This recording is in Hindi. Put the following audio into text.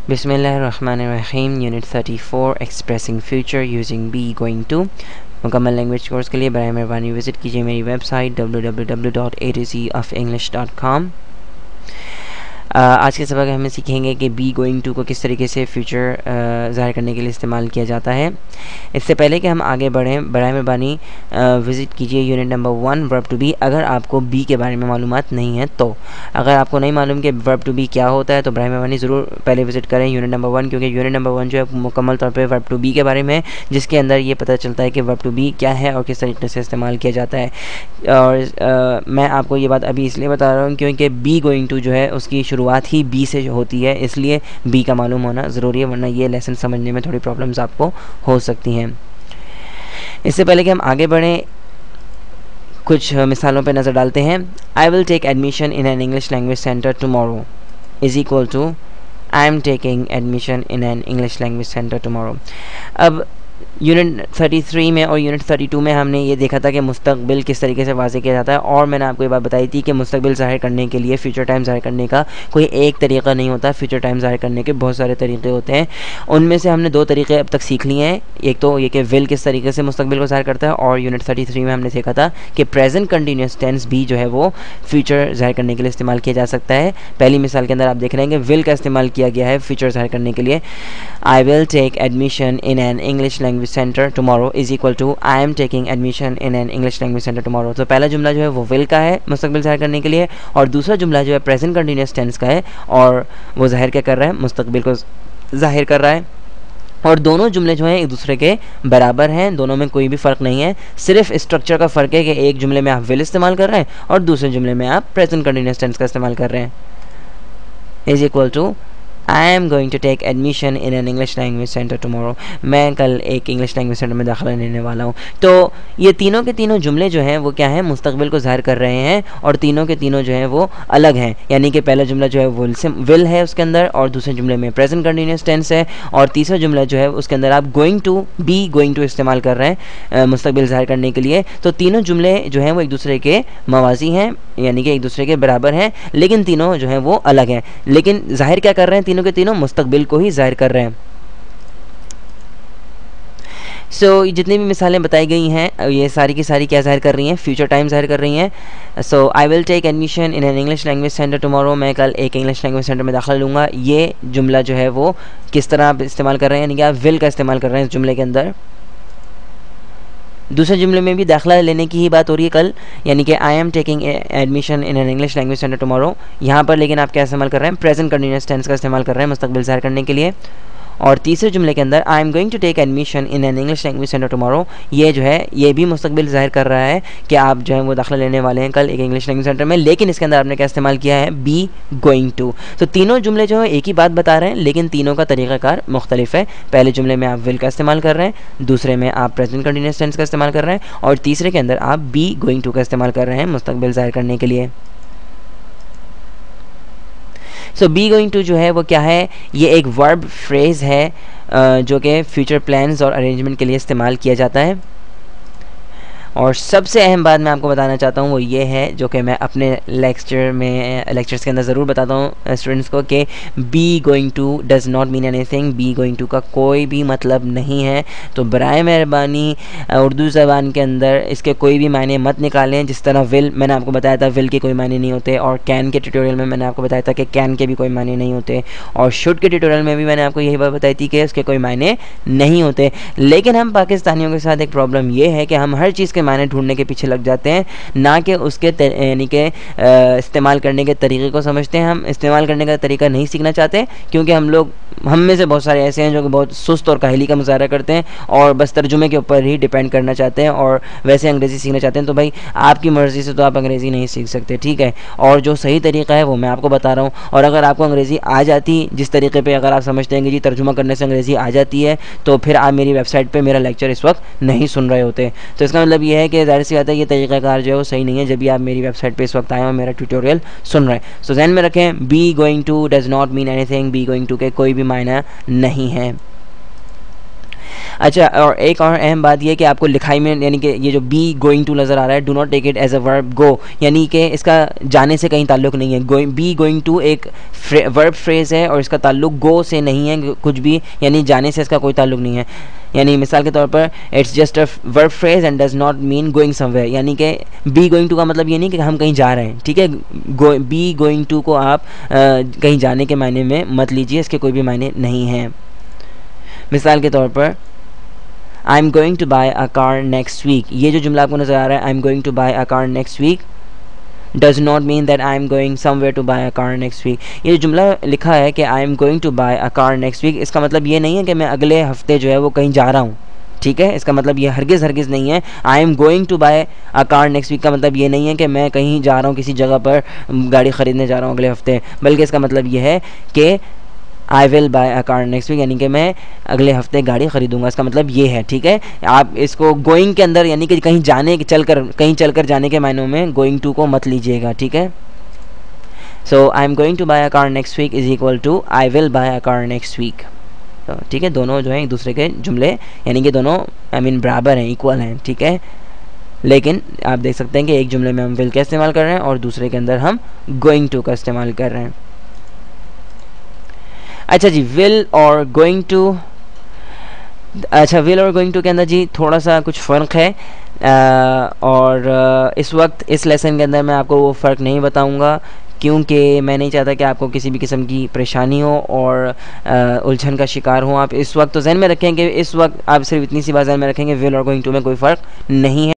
बिस्मिल्लाहिर्रहमानिर्रहीम। Unit 34 expressing future using be going to. मुकम्मल लैंग्वेज कोर्स के लिए बराए मेहरबानी विज़िट कीजिए मेरी वेबसाइट www.atocofenglish.com। आज के सबक हमें सीखेंगे कि बी गोइंग टू को किस तरीके से फ्यूचर ज़ाहिर करने के लिए इस्तेमाल किया जाता है। इससे पहले कि हम आगे बढ़ें, बराए मेहरबानी विज़िट कीजिए unit number 1 verb to be. अगर आपको बी के बारे में मालूमात नहीं है तो, अगर आपको नहीं मालूम कि वर्ब टू बी क्या होता है तो बराए मेहरबानी ज़रूर पहले विज़िट करें यूनिट नंबर 1, क्योंकि यूनिट नंबर 1 जो है मुकम्मल तौर पर वर्ब टू बी के बारे में है, जिसके अंदर ये पता चलता है कि वर्ब टू बी क्या है और किस तरीके से इस्तेमाल किया जाता है। और मैं आपको ये बात अभी इसलिए बता रहा हूँ क्योंकि बी गोइंग टू जो है उसकी शुरुआत ही बी से होती है, इसलिए बी का मालूम होना ज़रूरी है, वरना ये लेसन समझने में थोड़ी प्रॉब्लम्स आपको हो सकती हैं। इससे पहले कि हम आगे बढ़ें, कुछ मिसालों पर नज़र डालते हैं। I will take admission in an English language centre tomorrow is equal to I am taking admission in an English language centre tomorrow. अब यूनिट 33 में और यूनिट 32 में हमने ये देखा था कि मुस्तकबिल किस तरीके से वाज़े किया जाता है, और मैंने आपको ये बात बताई थी कि मुस्तकबिल ज़ाहिर करने के लिए फ्यूचर टाइम ज़ाहिर करने का कोई एक तरीका नहीं होता। फ्यूचर टाइम ज़ाहिर करने के बहुत सारे तरीके होते हैं, उनमें से हमने 2 तरीके अब तक सीख लिए हैं। एक तो ये कि विल किस तरीके से मुस्तकबिल को ज़ाहिर करता है, और यूनिट 33 में हमने देखा था कि प्रेजेंट कंटिन्यूस टेंस भी जो है वो फ्यूचर ज़ाहिर करने के लिए इस्तेमाल किया जा सकता है। पहली मिसाल के अंदर आप देख रहे हैं कि विल का इस्तेमाल किया गया है फ्यूचर ज़ाहिर करने के लिए। I will take admission in an English language centre tomorrow is equal to I am taking admission in an English language centre tomorrow. तो पहला जुमला जो है वो विल का है मुस्तकबिल ज़ाहिर करने के लिए, और दूसरा जुमला जो है प्रेजेंट कंटिन्यूस टेंस का है, और वो ज़ाहिर क्या कर रहा है, मुस्तकबिल को ज़ाहिर कर रहा है। और दोनों जुमले जो हैं एक दूसरे के बराबर हैं, दोनों में कोई भी फ़र्क नहीं है, सिर्फ स्ट्रक्चर का फ़र्क है कि एक जुमले में आप विल इस्तेमाल कर रहे हैं और दूसरे जुमले में आप प्रेजेंट कंटिन्यूस टेंस का इस्तेमाल कर रहे हैं। Is equal to I am going to take admission in an English language centre tomorrow. मैं कल एक इंग्लिश लैंग्वेज सेंटर में दाखिला लेने वाला हूँ। तो ये तीनों के तीनों जुमले जो हैं वो क्या हैं, मुस्तकबिल को ज़ाहिर कर रहे हैं, और तीनों के तीनों जो हैं वो अलग हैं। यानी कि पहला जुमला जो है वो विल है उसके अंदर, और दूसरे जुमले में प्रेजेंट कंटिन्यूस टेंस है, और तीसरा जुमला जो है उसके अंदर आप going to, be going to इस्तेमाल कर रहे हैं मुस्तकबिल ज़ाहिर करने के लिए। तो तीनों जुमले जो हैं वो एक दूसरे के मवाजी हैं, यानी कि एक दूसरे के बराबर हैं, लेकिन तीनों जो हैं वो अलग हैं। लेकिन ज़ाहिर क्या कर रहे हैं, तीनों के तीनों मुस्तकबिल को ही ज़ाहिर कर रहे हैं। जितनी भी मिसालें बताई गई हैं ये सारी की सारी क्या ज़ाहिर कर रही हैं, फ्यूचर टाइम ज़ाहिर कर रही हैं। I will take admission in an English language centre tomorrow. मैं कल एक इंग्लिश लैंग्वेज सेंटर में दाखिला लूँगा। ये जुमला जो है वो किस तरह आप इस्तेमाल कर रहे हैं, यानी कि आप विल का इस्तेमाल कर रहे हैं इस जुमले के अंदर। दूसरे जुमले में भी दाखिला लेने की ही बात हो रही है कल, यानी कि I am taking admission in an English language centre tomorrow. यहाँ पर लेकिन आप क्या इस्तेमाल कर रहे हैं, प्रेजेंट कंटिन्यूस टेंस का इस्तेमाल कर रहे हैं मुस्तकबिल ज़ाहिर करने के लिए। और तीसरे जुमले के अंदर I am going to take admission in an English language centre tomorrow, ये जो है ये भी मुस्तकबिल ज़ाहिर कर रहा है कि आप जो है वो दाखिला लेने वाले हैं कल एक इंग्लिश लैंग्वेज सेंटर में, लेकिन इसके अंदर आपने क्या इस्तेमाल किया है, बी गोइंग टू। तो तीनों जुमले जो है एक ही बात बता रहे हैं, लेकिन तीनों का तरीक़ाकार मुख्तलिफ है। पहले जुमले में आप विल का इस्तेमाल कर रहे हैं, दूसरे में आप प्रेजेंट कंटिन्यूस टेंस का इस्तेमाल कर रहे हैं, और तीसरे के अंदर आप बी गोइंग टू का इस्तेमाल कर रहे हैं मुस्तकबिल ज़ाहिर करने के लिए। बी गोइंग टू जो है वो क्या है, ये एक वर्ब फ्रेज़ है जो कि फ्यूचर प्लान्स और अरेंजमेंट के लिए इस्तेमाल किया जाता है। और सबसे अहम बात मैं आपको बताना चाहता हूँ वो ये है, जो कि मैं अपने लेक्चर्स के अंदर ज़रूर बताता हूँ स्टूडेंट्स को, कि be going to does not mean anything. Be going to का कोई भी मतलब नहीं है। तो बराए मेहरबानी उर्दू ज़बान के अंदर इसके कोई भी मायने मत निकालें। जिस तरह विल, मैंने आपको बताया था विल के कोई मायने नहीं होते, और कैन के ट्यूटोरियल में मैंने आपको बताया था कि कैन के भी कोई मायने नहीं होते, और शुड के ट्यूटोरियल में भी मैंने आपको यही बात बताई थी कि उसके कोई मायने नहीं होते। लेकिन हम पाकिस्तानियों के साथ एक प्रॉब्लम ये है कि हम हर चीज़ के मायने ढूंढने के पीछे लग जाते हैं, ना कि उसके यानी कि इस्तेमाल करने के तरीके को समझते हैं। हम इस्तेमाल करने का तरीका नहीं सीखना चाहते, क्योंकि हम में से बहुत सारे ऐसे हैं जो कि बहुत सुस्त और काहली का मुजाहरा करते हैं और बस तर्जुमे के ऊपर ही डिपेंड करना चाहते हैं, और वैसे अंग्रेज़ी सीखना चाहते हैं। तो भाई आपकी मर्ज़ी से तो आप अंग्रेज़ी नहीं सीख सकते, ठीक है। और जो सही तरीका है वो मैं आपको बता रहा हूँ, और अगर आपको अंग्रेज़ी आ जाती जिस तरीके पे, अगर आप समझते हैं कि जी तर्जुमा करने से अंग्रेज़ी आ जाती है, तो फिर आप मेरी वेबसाइट पर मेरा लेक्चर इस वक्त नहीं सुन रहे होते। तो इसका मतलब ये है कि ज़ाहिर सी बात है ये तरीक़ाकार जो है वो सही नहीं है जब भी आप मेरी वेबसाइट पे इस वक्त आए और मेरा ट्यूटोरियल सुन रहे हैं। सो ज़हन में रखें, be going to does not mean anything. Be going to के कोई भी मायना नहीं है। अच्छा, और एक और अहम बात यह कि आपको लिखाई में यानी कि ये जो बी गोइंग टू नज़र आ रहा है, do not take it as a verb go, यानी कि इसका जाने से कहीं ताल्लुक़ नहीं है। बी गोइंग टू एक वर्ब फ्रेज़ है और इसका ताल्लुक़ गो से नहीं है कुछ भी, यानी जाने से इसका कोई ताल्लुक़ नहीं है। यानी मिसाल के तौर पर it's just a verb phrase and does not mean going somewhere, यानी कि बी गोइंग टू का मतलब ये नहीं कि हम कहीं जा रहे हैं, ठीक है। बी गोइंग टू को आप कहीं जाने के मायने में मत लीजिए, इसके कोई भी मायने नहीं हैं। मिसाल के तौर पर I am going to buy a car next week, ये जो जुमला आपको नज़र आ रहा है I am going to buy a car next week does not mean that I am going somewhere to buy a car next week. ये जो जुमला लिखा है कि I am going to buy a car next week, इसका मतलब ये नहीं है कि मैं अगले हफ्ते जो है वो कहीं जा रहा हूँ, ठीक है। इसका मतलब ये हरगिज़ नहीं है। I am going to buy a car next week का मतलब ये नहीं है कि मैं कहीं जा रहा हूँ, किसी जगह पर गाड़ी ख़रीदने जा रहा हूँ अगले हफ्ते, बल्कि इसका मतलब ये है कि I will buy a car next week, यानी कि मैं अगले हफ्ते गाड़ी ख़रीदूंगा, इसका मतलब ये है, ठीक है। आप इसको गोइंग के अंदर यानी कि कहीं जाने कहीं चलकर जाने के मायनों में गोइंग टू को मत लीजिएगा, ठीक है। So I am going to buy a car next week is equal to I will buy a car next week. तो ठीक है, दोनों जो हैं एक दूसरे के जुमले यानी कि दोनों बराबर हैं, इक्वल हैं, ठीक है। लेकिन आप देख सकते हैं कि एक जुमले में हम विल का इस्तेमाल कर रहे हैं और दूसरे के अंदर हम गोइंग टू का इस्तेमाल कर रहे हैं। अच्छा जी, विल और गोइंग टू, अच्छा विल और गोइंग टू के अंदर जी थोड़ा सा कुछ फ़र्क है और इस वक्त इस लेसन के अंदर मैं आपको वो फ़र्क नहीं बताऊंगा, क्योंकि मैं नहीं चाहता कि आपको किसी भी किस्म की परेशानी हो और उलझन का शिकार हो। आप इस वक्त तो जहन में रखें कि इस वक्त आप सिर्फ इतनी सी बात जहन में रखेंगे, विल और गोइंग टू में कोई फ़र्क नहीं है।